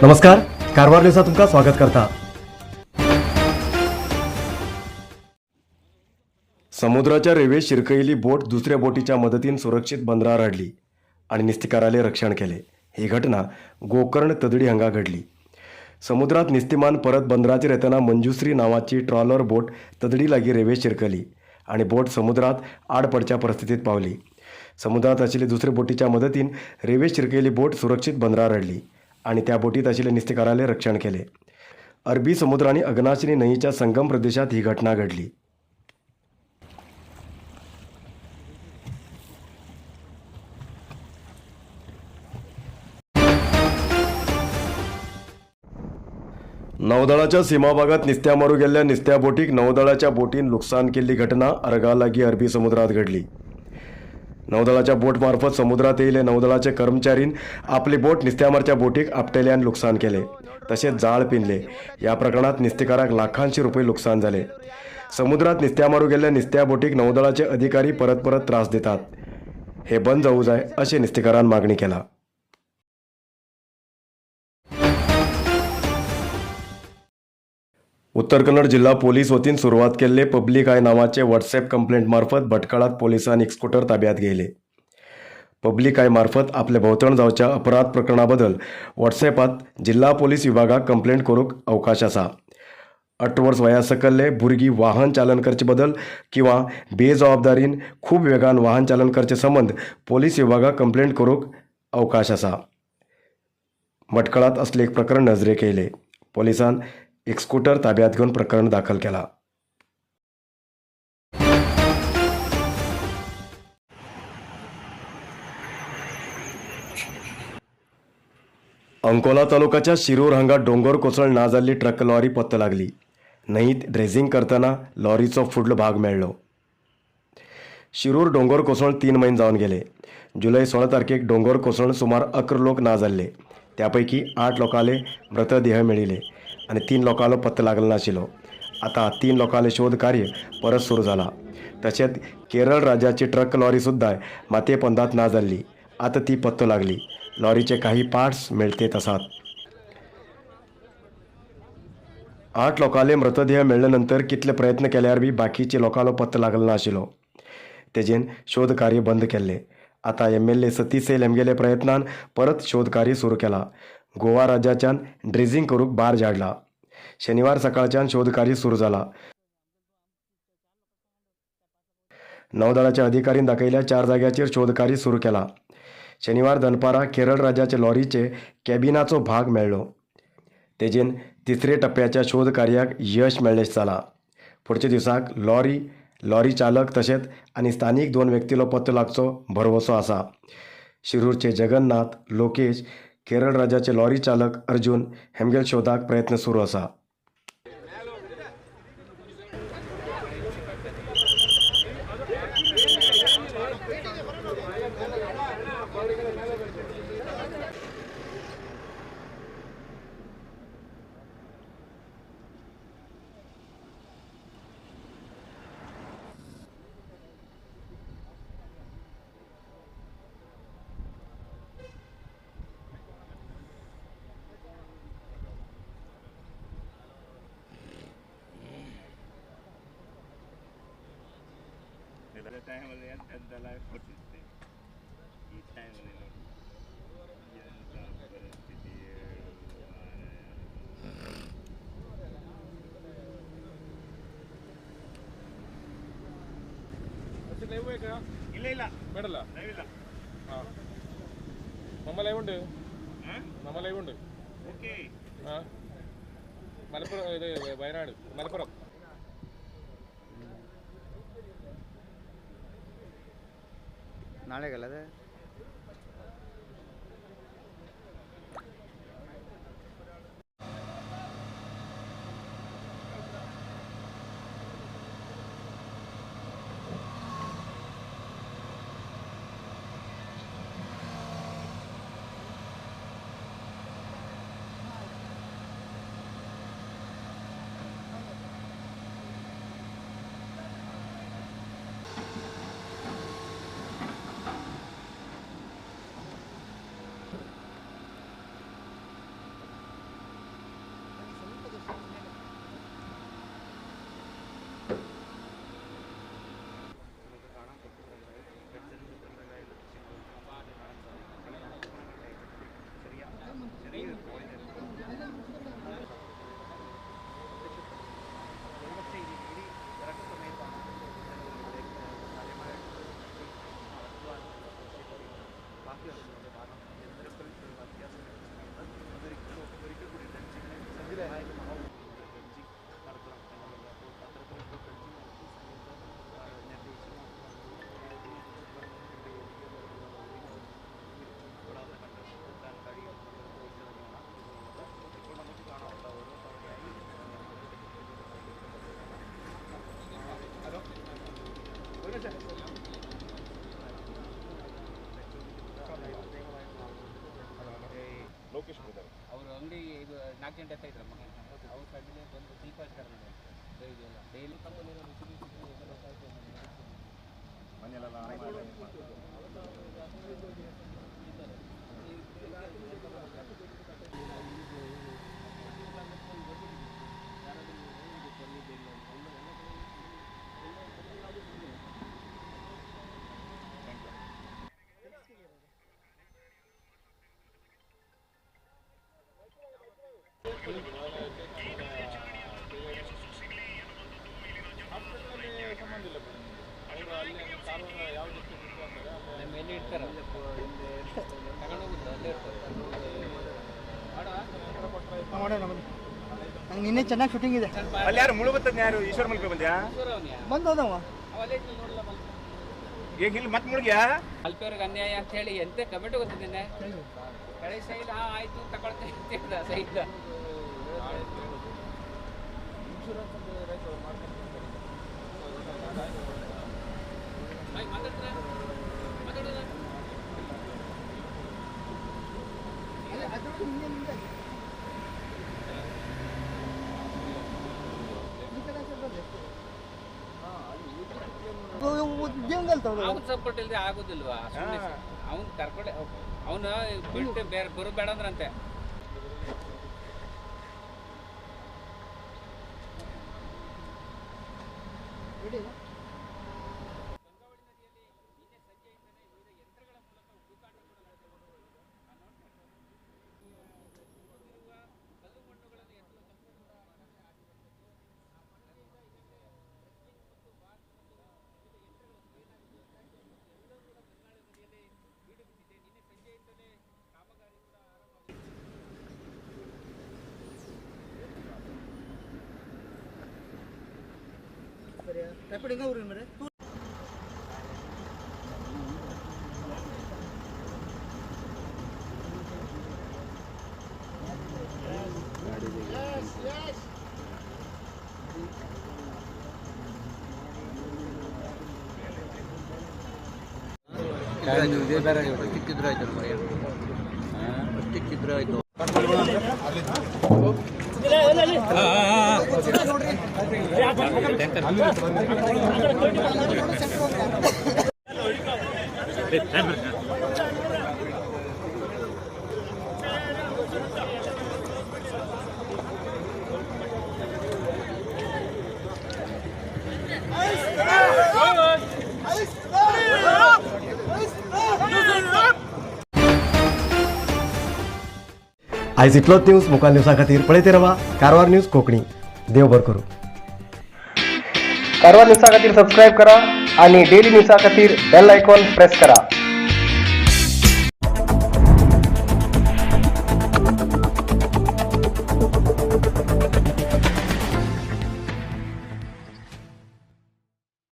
नमस्कार, कारवार न्यूजात तुमका स्वागत करता। समुद्राच्या रेवेत शिरकयली बोट दुसऱ्या बोटीच्या मदतीन सुरक्षित बंदरार हाडली आणि निस्तिकाराले रक्षण केले। ही घटना गोकर्ण तदडी हांगा घडली। समुद्रात निस्तिमान परत बंदराचेर येतना मंजुश्री नावाची ट्रॉलर बोट तदडी लागी रेवेत शिरकली आणि बोट समुद्रात आड पडच्या परिस्थितीत पावली। समुद्रात आशिल्ली दुसऱ्या बोटीच्या मदतीन रेवेत शिरकयली बोट सुरक्षित बंदरार हाडली आणि त्या बोटीत आशिल्ल्या निस्तिकाराले रक्षण केले। अरबी समुद्र आणि अग्नाशिनी न्हंयेच्या संगम प्रदेशात ही घटना घडली। नौदळाच्या सीमा भागात निस्त्या मारू गेल्ल्या निस्त्या बोटीक नौदळाच्या बोटीन नुकसान केल्ली घटना अर्गा लागी अरबी समुद्रात घडली। नौदळाच्या बोट मार्फत समुद्रात येयले नौदळाचे कर्मचारीन आपली बोट निस्त्यामारच्या बोटीक आपटेल्यान नुकसान केले, तसेच जाळ पिनले। या प्रकरणात निस्तेकाराक लाखांशी रुपये नुकसान झाले। समुद्रात निस्त्या मारू गेल्ल्या निस्त्या बोटीक नौदळाचे अधिकारी परत त्रास देतात, हे बंद जाऊ जाय अशी निस्तेकारान मागणी केला। उत्तर कन्नड जिल्हा पोलीस वतीन सुरुवात केल्ले पब्लिक आय नावाचे व्हॉट्सॲप कंप्लेंट मार्फत भटकळात पोलिसांनी एक स्कूटर ताब्यात घेयले। पब्लिक आय मार्फत आपले भोवतण जावच्या अपराध प्रकरणाबद्दल व्हॉट्सॲपात जिल्हा पोलीस विभागाक कंप्लेंट करूंक अवकाश आसा। 18 वर्स वया सकयल्ले भुरगीं वाहन चालन करचे बदल किंवा बेजबाबदारीन खूब वेगान वाहन चालन करचे संबंध पोलीस विभागाक कंप्लेंट करूंक अवकाश आसा। भटकळात असले एक प्रकरण नजरेक येयले। पोलिसान एक स्कूटर ताब्यात घेऊन प्रकरण दाखल केला। अंकोला तालुक्याच्या शिरूर हांगा डोंगर कोसळून ना जाल्ली ट्रक लॉरी पत्तो लागली। न्हंयेत ड्रेजिंग करतना लॉरीचो फुडलो भाग मेळ्ळो। शिरूर डोंगर कोसळून 3 म्हयने जावन गेले। जुलय 16 तारखेक डोंगर कोसळून सुमार 11 लोक ना जाल्ले, त्यापैकी 8 लोकांले मृतदेह मेळिल्ले आणि 3 लोकांलो पत्तो लागलो नाशिल्लो। आता 3 लोकांले शोध कार्य परत सुरू झाला। तशेंच केरळ राज्याची ट्रक लॉरी सुद्धा माते पंदात ना जाल्ली, आता ती पत्तो लागली। लॉरीचे काही पार्ट्स मेळतेत आसात। 8 लोकांले मृतदेह मेळ्ळ्यानंतर कितले प्रयत्न केल्यार बी बाकीचे लोकांलो पत्तो लागलो नाशिल्लो। तेजेन शोध कार्य बंद केल्ले। आता MLA सतीश सैल हेमगेले प्रयत्नान परत शोध कार्य सुरू केला। गोवा राज्याच्यान ड्रेजिंग करूंक बार्ज हाडला। शनिवार सकाळच्यान शोध कार्य सुरू जाला। नौदळाच्या अधिकारीन दाखयल्या 4 जाग्याचेर शोध कार्य सुरू केला। शनिवार दनपारा केरळ राज्याच्या लॉरीचे कॅबिनाचो भाग मेळ्ळो। तेजेन 3रे टप्प्याच्या शोध कार्याक यश मेळ्ळें जाला। पुढच्या दिसाक लॉरी चालक तशेंच आनी स्थानीक 2 व्यक्तीलो पत्तो लागचो भरवसो आसा। शिरूरचे जगन्नाथ, लोकेश, केरळ राज्याचे लॉरी चालक अर्जुन हेमगेल शोधाक प्रयत्न सुरू आसा। ಇಲ್ಲ ಬೇಡಲ್ಲ ನಮ್ಮ ಲೈವ್ ഉണ്ട് ನಮ್ಮ ലൈവ് ഉണ്ട് ഓക്കേ മലപ്പുറം ഇത് വയനാട് മലപ്പുറം ನಾಳೆಗಲ್ಲದೆ ಲೋಕೇಶ್ ಇದ್ದಾರೆ. ಅವರು ಅಂಗಡಿ ಇದು 4 ಗಂಟೆ ಹತ್ರ ಇದ್ರು ಮಗ ಅವ್ರ ಫ್ಯಾಮಿಲಿ ಬಂದು ಸ್ವಲ್ಪ ಡೈಲಿ ಮನೆಯಲ್ಲೆಲ್ಲ ಸಂಬಂಧ ಇಲ್ಲ. ಅವರು ಅಲ್ಲಿ ಕಾರು ಯಾವ ನಮ್ಮ ಎಲ್ಲಿ ಇಡ್ತಾರೆ ತಗೊಂಡೋಗಿದ್ರು ಅಲ್ಲೇ ಇರ್ತಾರೆ. ನಂಗೆ ನಿನ್ನೆ ಚೆನ್ನಾಗಿ ಶೂಟಿಂಗ್ ಇದೆ. ಅಲ್ಲಿ ಯಾರು ಮುಳು ಬರ್ತದ ಯಾರು ಈಶ್ವರ ಮಲ್ಪೆ ಬಂದ್ಯಾ ಬಂದವ ಅವಲ್ಲೇ ನೋಡಲ್ಲ ಈಗ ಇಲ್ಲಿ ಮತ್ತೆ ಮುಳುಗ್ಯಾ ಅಲ್ಪೇವ್ರಿಗೆ ಅನ್ಯಾಯ ಅಂತ ಹೇಳಿ ಎಂತ ಕಮೆಂಟ್ ಗೊತ್ತಿದ್ದೇನೆ ಕಡೆ ಸೈಡ್ ಆಯ್ತು ತಗೊಳ್ತೇನೆ ಅಂತ ಹೇಳ್ದ ಸೈಡ್ ಇನ್ಶೂರೆನ್ಸ್ ಅಂತ ರೈತರು ಮಾಡ್ಕೊಂಡು ಅವ್ನು ಸಪೋರ್ಟ್ ಇಲ್ಲದೆ ಆಗೋದಿಲ್ವಾ ಅವ್ನು ಕರ್ಕೊಂಡೆ ಅವನು ಬಿಟ್ಟು ಬೇರೆ ಬರೋದು ಬೇಡ ಅಂದ್ರಂತೆ. ರೆಕಾರ್ಡಿಂಗ್ ಅವ್ರು ಮರೆ ಸಿಕ್ಕಿದ್ರು ಆಯ್ತು ಸಿಕ್ಕಿದ್ರು ಆಯ್ತು. आयज इतलोच न्यूज मुखार न्यूजा खातीर पळयते रावा कारवार न्यूज कोंकणी. देव बरें करूं. कारवार न्यूजा खातीर सबस्क्रायब करा आणि डेली न्यूजा खातीर बेल आयकॉन प्रेस करा.